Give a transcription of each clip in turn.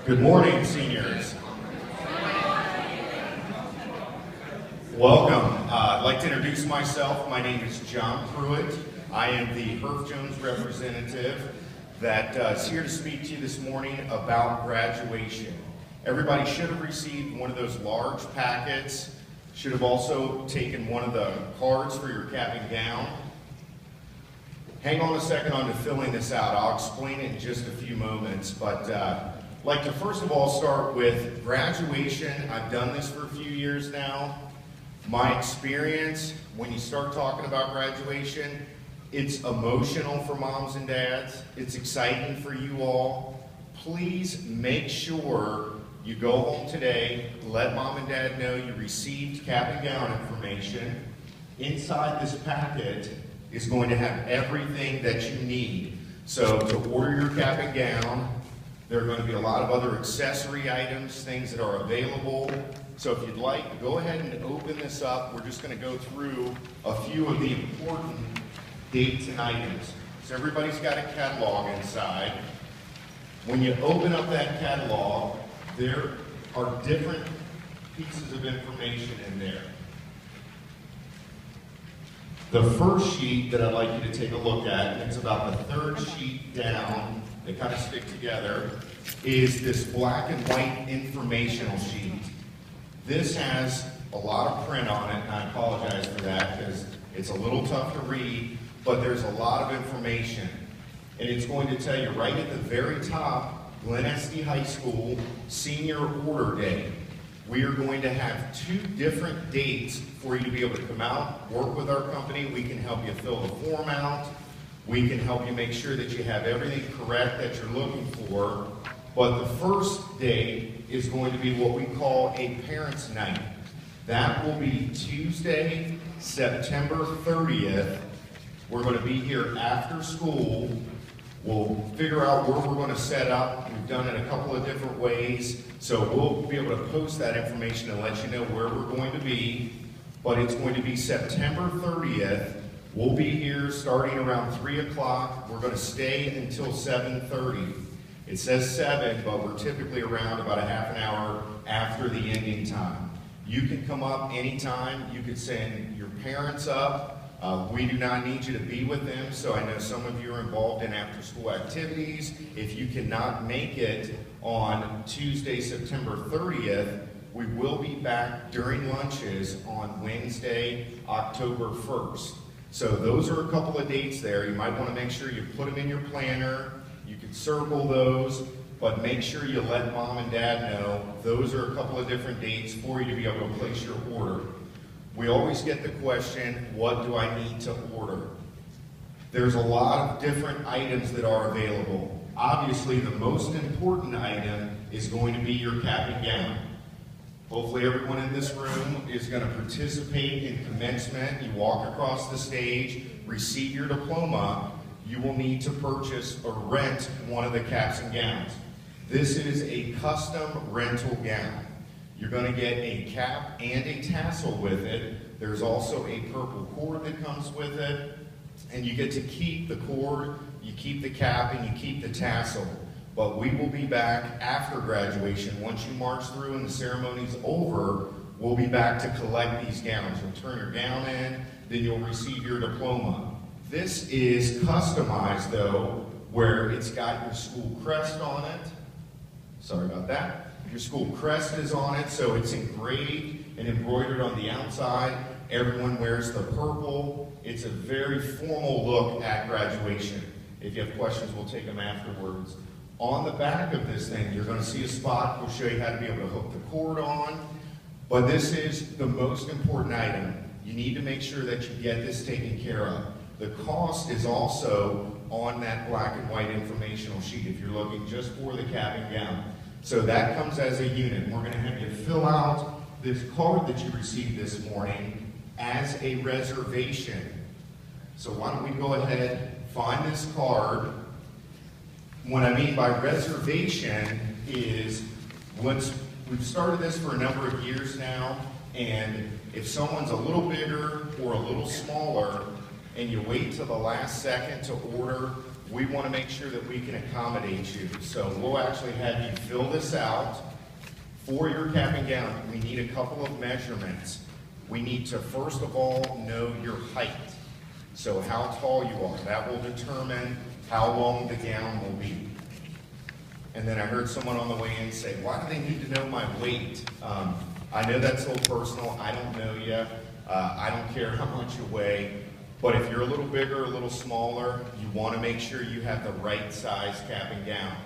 Good morning, seniors. Welcome. I'd like to introduce myself. My name is John Pruitt. I am the Herff Jones representative that is here to speak to you this morning about graduation. Everybody should have received one of those large packets. Should have also taken one of the cards for your cap and gown. Hang on a second on to filling this out. I'll explain it in just a few moments, but I'd like to first of all start with graduation. I've done this for a few years now. My experience, when you start talking about graduation, it's emotional for moms and dads. It's exciting for you all. Please make sure you go home today, let mom and dad know you received cap and gown information. Inside this packet is going to have everything that you need. So to order your cap and gown, there are going to be a lot of other accessory items, things that are available. So if you'd like, go ahead and open this up. We're just going to go through a few of the important dates and items. So everybody's got a catalog inside. When you open up that catalog, there are different pieces of information in there. The first sheet that I'd like you to take a look at, and it's about the third sheet down, they kind of stick together, is this black and white informational sheet. This has a lot of print on it, and I apologize for that because it's a little tough to read, but there's a lot of information. And it's going to tell you right at the very top, Glen Estee High School Senior Order Day. We are going to have 2 different dates for you to be able to come out, work with our company. We can help you fill the form out. We can help you make sure that you have everything correct that you're looking for. But the first day is going to be what we call a parents' night. That will be Tuesday, September 30th. We're going to be here after school. We'll figure out where we're going to set up. We've done it a couple of different ways. So we'll be able to post that information and let you know where we're going to be. But it's going to be September 30th. We'll be here starting around 3 o'clock. We're going to stay until 7:30. It says 7, but we're typically around about a half an hour after the ending time. You can come up anytime. You can send your parents up. We do not need you to be with them, so I know some of you are involved in after-school activities. If you cannot make it on Tuesday, September 30th, we will be back during lunches on Wednesday, October 1st. So those are a couple of dates there. You might want to make sure you put them in your planner. You can circle those, but make sure you let mom and dad know. Those are a couple of different dates for you to be able to place your order. We always get the question, what do I need to order? There's a lot of different items that are available. Obviously, the most important item is going to be your cap and gown. Hopefully everyone in this room is going to participate in commencement. You walk across the stage, receive your diploma. You will need to purchase or rent one of the caps and gowns. This is a custom rental gown. You're going to get a cap and a tassel with it. There's also a purple cord that comes with it. And you get to keep the cord, you keep the cap, and you keep the tassel. But we will be back after graduation. Once you march through and the ceremony's over, we'll be back to collect these gowns. You'll turn your gown in, then you'll receive your diploma. This is customized, though, where it's got your school crest on it. Sorry about that. Your school crest is on it, so it's engraved and embroidered on the outside. Everyone wears the purple. It's a very formal look at graduation. If you have questions, we'll take them afterwards. On the back of this thing, you're going to see a spot. We'll show you how to be able to hook the cord on. But this is the most important item. You need to make sure that you get this taken care of. The cost is also on that black and white informational sheet if you're looking just for the cap and gown. So that comes as a unit. We're going to have you fill out this card that you received this morning as a reservation. So why don't we go ahead, find this card. What I mean by reservation is we've started this for a number of years now, and if someone's a little bigger or a little smaller, and you wait till the last second to order, we want to make sure that we can accommodate you. So we'll actually have you fill this out. For your cap and gown, we need a couple of measurements. We need to, first of all, know your height. So how tall you are. That will determine how long the gown will be. And then I heard someone on the way in say, why do they need to know my weight? I know that's a little personal. I don't know you. I don't care how much you weigh. But if you're a little bigger, a little smaller, you want to make sure you have the right size cap and gown.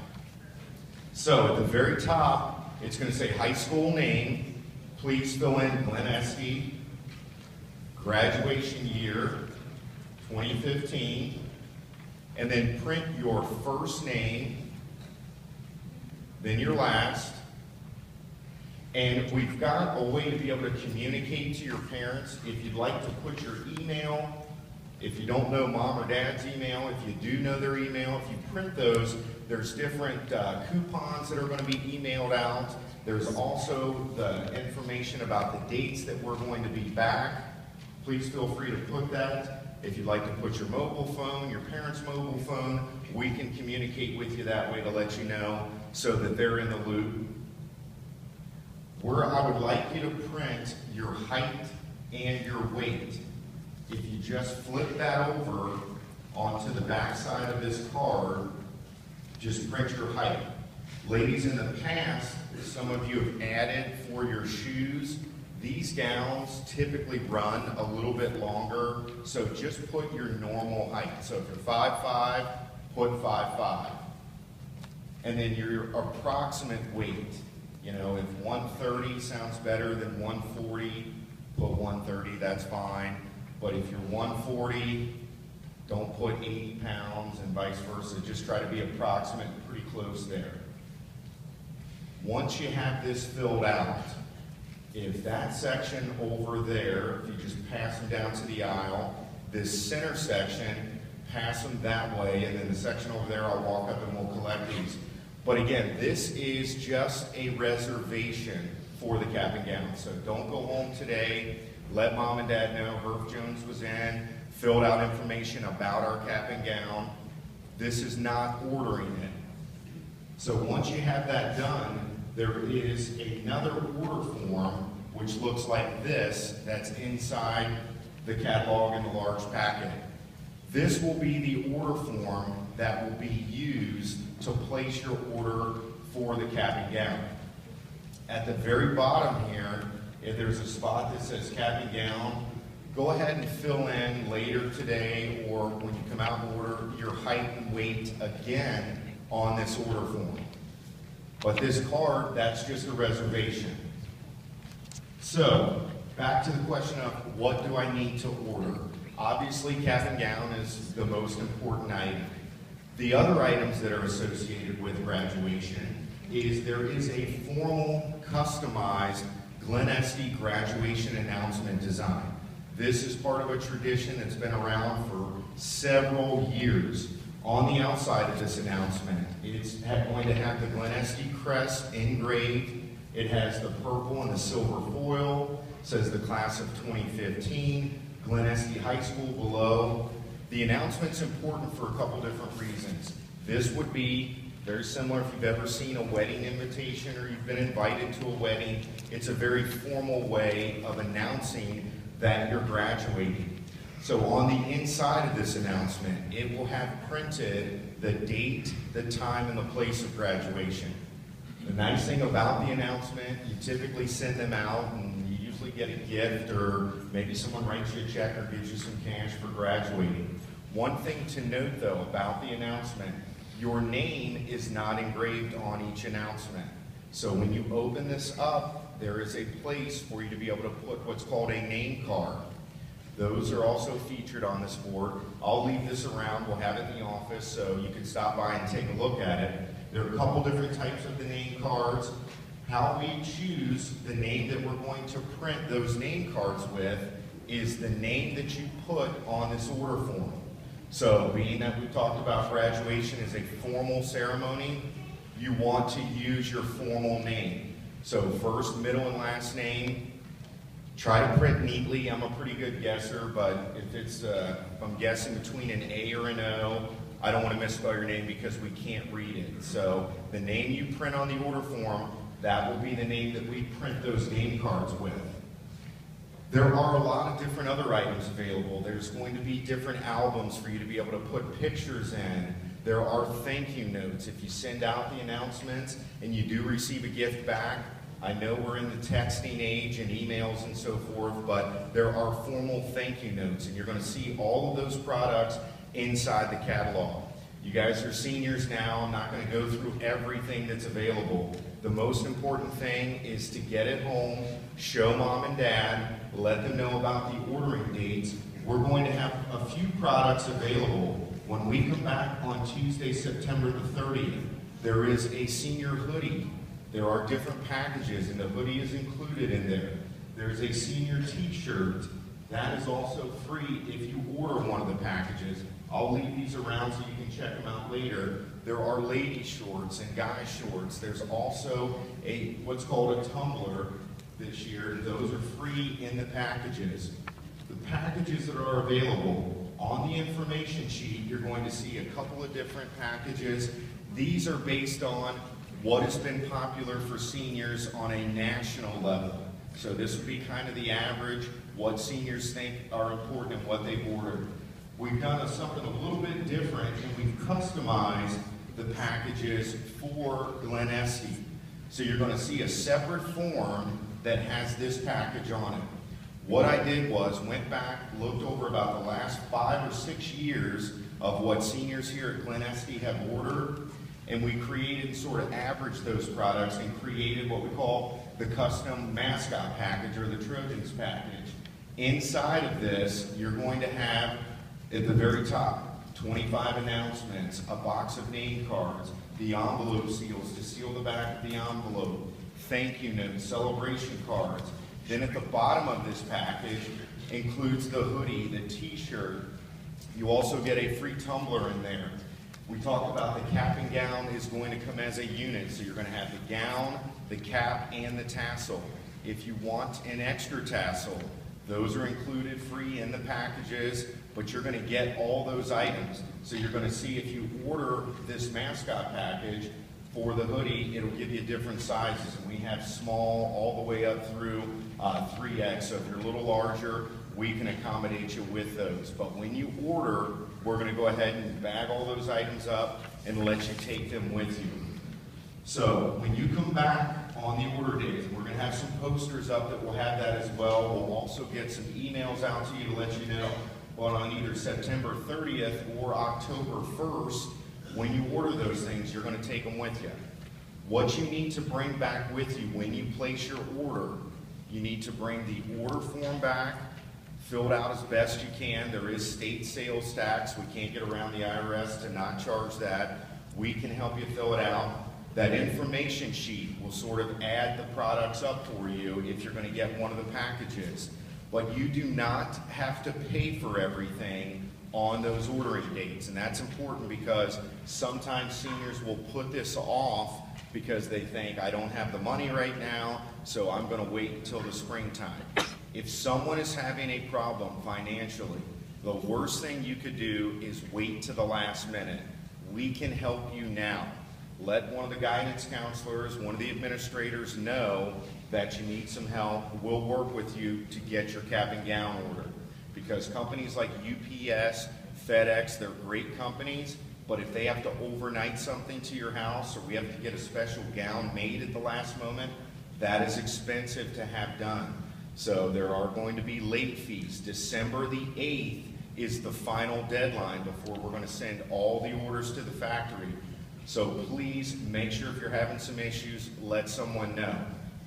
So at the very top, it's going to say high school name. Please fill in Glen Estee, graduation year, 2015, and then print your first name, then your last. And we've got a way to be able to communicate to your parents. If you'd like to put your email, if you don't know mom or dad's email, if you do know their email, if you print those, there's different coupons that are going to be emailed out. There's also the information about the dates that we're going to be back. Please feel free to put that. If you'd like to put your mobile phone, your parents' mobile phone, we can communicate with you that way to let you know so that they're in the loop. Where I would like you to print your height and your weight. If you just flip that over onto the back side of this card, just print your height. Ladies, in the past, some of you have added for your shoes. These gowns typically run a little bit longer, so just put your normal height. So if you're 5'5", put 5'5". And then your approximate weight. You know, if 130 sounds better than 140, put 130, that's fine. But if you're 140, don't put 80 pounds and vice versa. Just try to be approximate, pretty close there. Once you have this filled out, if that section over there, if you just pass them down to the aisle, this center section, pass them that way, and then the section over there, I'll walk up and we'll collect these. But again, this is just a reservation for the cap and gown. So don't go home today, let mom and dad know Herb Jones was in, filled out information about our cap and gown. This is not ordering it. So once you have that done, there is another order form which looks like this that's inside the catalog in the large packet. This will be the order form that will be used to place your order for the cap and gown. At the very bottom here, if there's a spot that says cap and gown, go ahead and fill in later today or when you come out and order your height and weight again on this order form. But this card, that's just a reservation. So, back to the question of what do I need to order? Obviously, cap and gown is the most important item. The other items that are associated with graduation is there is a formal, customized Glen Estee graduation announcement design. This is part of a tradition that's been around for several years. On the outside of this announcement, it's going to have the Glen Estee crest engraved. It has the purple and the silver foil. It says the class of 2015, Glen Estee High School below. The announcement's important for a couple different reasons. This would be very similar if you've ever seen a wedding invitation or you've been invited to a wedding. It's a very formal way of announcing that you're graduating. So on the inside of this announcement, it will have printed the date, the time, and the place of graduation. The nice thing about the announcement, you typically send them out and you usually get a gift or maybe someone writes you a check or gives you some cash for graduating. One thing to note though about the announcement, your name is not engraved on each announcement. So when you open this up, there is a place for you to be able to put what's called a name card. Those are also featured on this board. I'll leave this around. We'll have it in the office so you can stop by and take a look at it. There are a couple different types of the name cards. How we choose the name that we're going to print those name cards with is the name that you put on this order form. So being that we talked about graduation is a formal ceremony, you want to use your formal name. So first, middle, and last name. Try to print neatly. I'm a pretty good guesser, but if I'm guessing between an A or an O, I don't want to misspell your name because we can't read it. So the name you print on the order form, that will be the name that we print those name cards with. There are a lot of different other items available. There's going to be different albums for you to be able to put pictures in. There are thank you notes. If you send out the announcements and you do receive a gift back, I know we're in the texting age and emails and so forth, but there are formal thank you notes, and you're going to see all of those products inside the catalog. You guys are seniors now. I'm not going to go through everything that's available. The most important thing is to get it home, show mom and dad, let them know about the ordering dates. We're going to have a few products available. When we come back on Tuesday, September the 30th, there is a senior hoodie. There are different packages, and the hoodie is included in there. There's a senior t-shirt. That is also free if you order one of the packages. I'll leave these around so you can check them out later. There are lady shorts and guy shorts. There's also what's called a tumbler this year. Those are free in the packages. The packages that are available on the information sheet, you're going to see a couple of different packages. These are based on what has been popular for seniors on a national level. So this would be kind of the average, what seniors think are important and what they've ordered. We've done something a little bit different, and we've customized the packages for Glen Estey. So you're going to see a separate form that has this package on it. What I did was went back, looked over about the last 5 or 6 years of what seniors here at Glen Estey have ordered, and we created and sort of averaged those products and created what we call the custom mascot package or the Trojans package. Inside of this, you're going to have at the very top 25 announcements, a box of name cards, the envelope seals to seal the back of the envelope, thank you notes, celebration cards. Then at the bottom of this package includes the hoodie, the t-shirt. You also get a free tumbler in there. We talked about the cap and gown is going to come as a unit, so you're going to have the gown, the cap, and the tassel. If you want an extra tassel, those are included free in the packages, but you're going to get all those items. So you're going to see if you order this mascot package for the hoodie, it'll give you different sizes, and we have small all the way up through 3X. So if you're a little larger, we can accommodate you with those. But when you order, we're going to go ahead and bag all those items up and let you take them with you. So when you come back on the order days, we're going to have some posters up that will have that as well. We'll also get some emails out to you to let you know, but on either September 30th or October 1st, when you order those things, you're going to take them with you. What you need to bring back with you when you place your order, you need to bring the order form back, filled out as best you can. There is state sales tax. We can't get around the IRS to not charge that. We can help you fill it out. That information sheet will sort of add the products up for you if you're going to get one of the packages. But you do not have to pay for everything on those ordering dates, and that's important because sometimes seniors will put this off because they think, I don't have the money right now, so I'm going to wait until the springtime. If someone is having a problem financially, the worst thing you could do is wait to the last minute. We can help you now. Let one of the guidance counselors, one of the administrators know that you need some help. We'll work with you to get your cap and gown ordered. Because companies like UPS, FedEx, they're great companies, but if they have to overnight something to your house or we have to get a special gown made at the last moment, that is expensive to have done. So there are going to be late fees. December the 8th is the final deadline before we're going to send all the orders to the factory. So please make sure if you're having some issues, let someone know.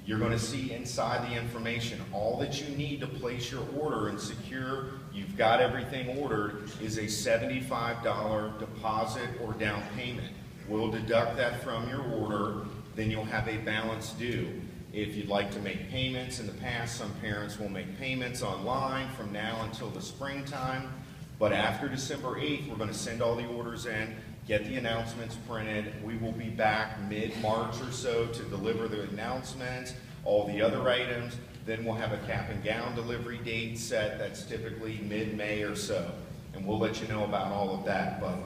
You're going to see inside the information, all that you need to place your order and secure you've got everything ordered is a $75 deposit or down payment. We'll deduct that from your order, then you'll have a balance due. If you'd like to make payments, in the past some parents will make payments online from now until the springtime, but after December 8th we're going to send all the orders in, get the announcements printed. We will be back mid-March or so to deliver the announcements, all the other items. Then we'll have a cap and gown delivery date set that's typically mid-May or so. And we'll let you know about all of that. But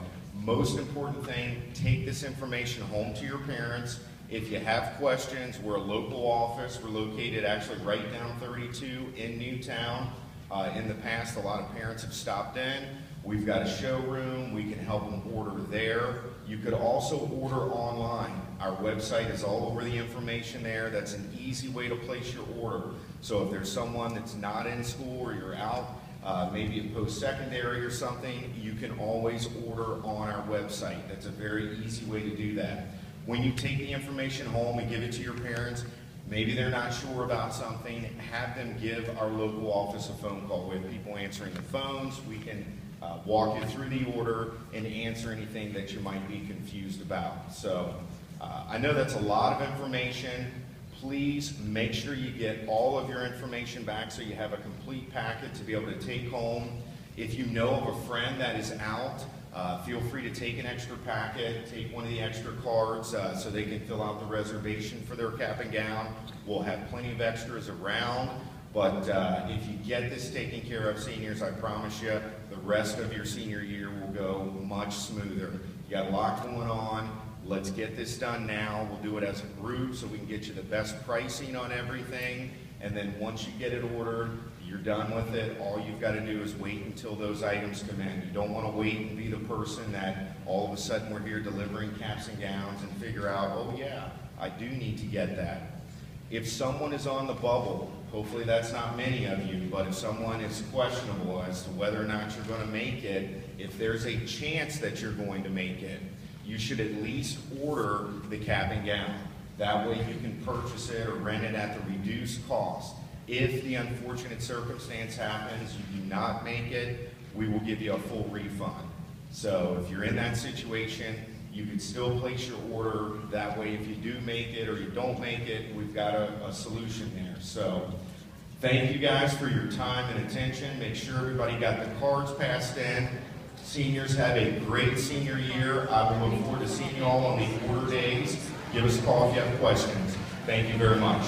Most important thing, take this information home to your parents. If you have questions, we're a local office. We're located actually right down 32 in Newtown. In the past, a lot of parents have stopped in. We've got a showroom. We can help them order there. You could also order online. Our website is all over the information there. That's an easy way to place your order. So if there's someone that's not in school or you're out, maybe at post-secondary or something, you can always order on our website. That's a very easy way to do that. When you take the information home and give it to your parents, maybe they're not sure about something, have them give our local office a phone call. We have people answering the phones. We can walk you through the order and answer anything that you might be confused about. So I know that's a lot of information. Please make sure you get all of your information back so you have a complete packet to be able to take home. If you know of a friend that is out, feel free to take an extra packet, take one of the extra cards so they can fill out the reservation for their cap and gown. We'll have plenty of extras around, but if you get this taken care of, seniors, I promise you, the rest of your senior year will go much smoother. You got a lot going on. Let's get this done now. We'll do it as a group so we can get you the best pricing on everything. And then once you get it ordered, you're done with it. All you've got to do is wait until those items come in. You don't want to wait and be the person that all of a sudden we're here delivering caps and gowns and figure out, oh yeah, I do need to get that. If someone is on the bubble, hopefully that's not many of you, but if someone is questionable as to whether or not you're going to make it, if there's a chance that you're going to make it, you should at least order the cap and gown. That way you can purchase it or rent it at the reduced cost. If the unfortunate circumstance happens, you do not make it, we will give you a full refund. So if you're in that situation, you can still place your order. That way if you do make it or you don't make it, we've got a solution there. So thank you guys for your time and attention. Make sure everybody got the cards passed in. Seniors, have a great senior year. I will look forward to seeing you all on the order days. Give us a call if you have questions. Thank you very much.